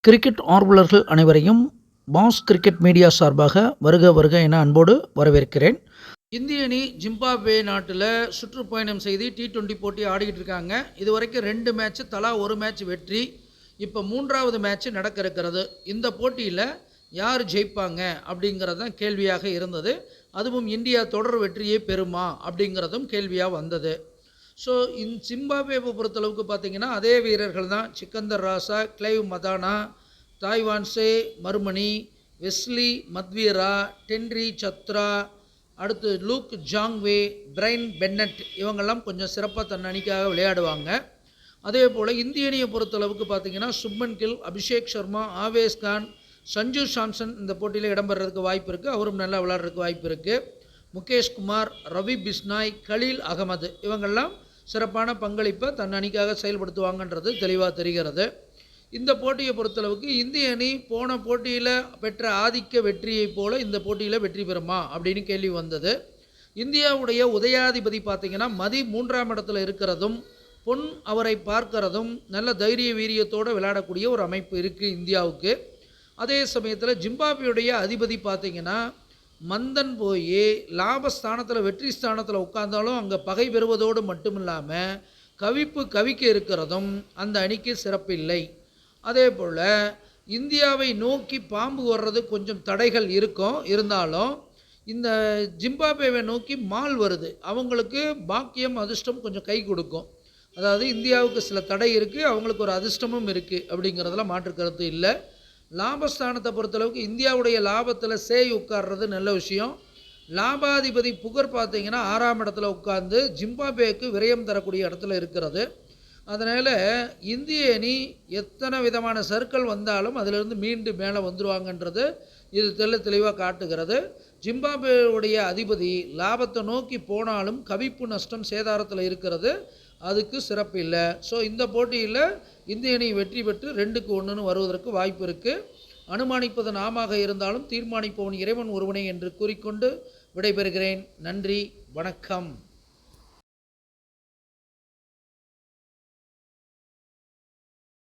Cricket ஆர்வலர்கள் அனைவரையும் pass cricket media சார்பாக வருக வருக என அன்போடு வரவேற்கிறேன். இந்திய அணி ஜிம்பாப்வே நாட்டில் சுற்றுப்பயணம் செய்து T20 போட்டி ஆடிக்கிட்டு இருக்காங்க. இதுவரைக்கும் 2 மேட்ச் தலா 1 மேட்ச் வெற்றி. இப்போ 3வது மேட்ச் நடக்க இருக்கிறது. இந்த போட்டியில் யார் ஜெயிப்பாங்க அப்படிங்கிறது தான் கேள்வியாக இருந்தது. அதுவும் இந்தியா தொடர் வெற்றியை பெறுமா அப்படிங்கிறதும் கேள்வியாக வந்தது. ஸோ ஜிம்பாப்வேவை பொறுத்தளவுக்கு பார்த்திங்கன்னா அதே வீரர்கள் தான். சிக்கந்தர் ராசா, கிளைவ் மதானா, தாய்வான்சே மர்மனி, வெஸ்லி மத்வீரா, டென்ரி சத்ரா, அடுத்து லூக் ஜாங்வே, பிரைன் பென்னட், இவங்கெல்லாம் கொஞ்சம் சிறப்பாக தன் அணிக்காக விளையாடுவாங்க. அதே போல் இந்திய அணியை பொறுத்தளவுக்கு பார்த்திங்கன்னா சுப்மன் கில், அபிஷேக் சர்மா, ஆவேஸ் கான், சஞ்சு சாம்சன் இந்த போட்டியில் இடம்பெறதுக்கு வாய்ப்பு இருக்குது. அவரும் நல்லா விளையாடுறதுக்கு வாய்ப்பு இருக்குது. முகேஷ் குமார், ரவி பிஸ்னாய், கலீல் அகமது இவங்கெல்லாம் சிறப்பான பங்களிப்பை தன் அணிக்காக செயல்படுத்துவாங்கன்றது தெளிவாக தெரிகிறது. இந்த போட்டியை பொறுத்தளவுக்கு இந்திய அணி போன போட்டியில் பெற்ற ஆதிக்க வெற்றியைப் போல இந்த போட்டியில் வெற்றி பெறுமா அப்படின்னு கேள்வி வந்தது. இந்தியாவுடைய உதயாதிபதி பார்த்திங்கன்னா மதி 3ஆம் இடத்துல இருக்கிறதும், பொன் அவரை பார்க்கிறதும், நல்ல தைரிய வீரியத்தோடு விளையாடக்கூடிய ஒரு அமைப்பு இருக்குது இந்தியாவுக்கு. அதே சமயத்தில் ஜிம்பாப்வேயுடைய அதிபதி பார்த்திங்கன்னா மந்தன் போய் லாபஸ்தானத்தில் வெற்றி ஸ்தானத்தில் உட்கார்ந்தாலும் அங்கே பகை பெறுவதோடு மட்டும் இல்லாமல் கவிக்க இருக்கிறதும் அந்த அணிக்கு சிறப்பில்லை. அதே போல் இந்தியாவை நோக்கி பாம்பு வர்றது கொஞ்சம் தடைகள் இருந்தாலும் இந்த ஜிம்பாப்வேவை நோக்கி மால் வருது. அவங்களுக்கு பாக்கியம் அதிர்ஷ்டம் கொஞ்சம் கை கொடுக்கும். அதாவது இந்தியாவுக்கு சில தடை இருக்குது, அவங்களுக்கு ஒரு அதிர்ஷ்டமும் இருக்குது அப்படிங்கிறதுல மாற்று கருத்து இல்லை. லாபஸ்தானத்தை பொறுத்தளவுக்கு இந்தியாவுடைய லாபத்தில் சேய் உட்கார்றது நல்ல விஷயம். லாபாதிபதி புகர் பார்த்திங்கன்னா 6ஆம் இடத்துல உட்கார்ந்து ஜிம்பாப்வேக்கு விரயம் தரக்கூடிய இடத்துல இருக்கிறது. அதனால் இந்திய அணி எத்தனை விதமான சர்க்கிள் வந்தாலும் அதிலிருந்து மீண்டு மேலே வந்துடுவாங்கன்றது இது தெளிவாக காட்டுகிறது. ஜிம்பாப்வேவுடைய அதிபதி லாபத்தை நோக்கி போனாலும் கவிப்பு நஷ்டம் சேதாரத்தில் இருக்கிறது, அதுக்கு சிறப்பு இல்லை. ஸோ இந்த போட்டியில் இந்திய அணி வெற்றி பெற்று 2-1 வருவதற்கு வாய்ப்பு இருக்குது. அனுமானிப்பது நாமாக இருந்தாலும் தீர்மானிப்பவன் இறைவன் ஒருவனே என்று கூறிக்கொண்டு விடைபெறுகிறேன். நன்றி, வணக்கம்.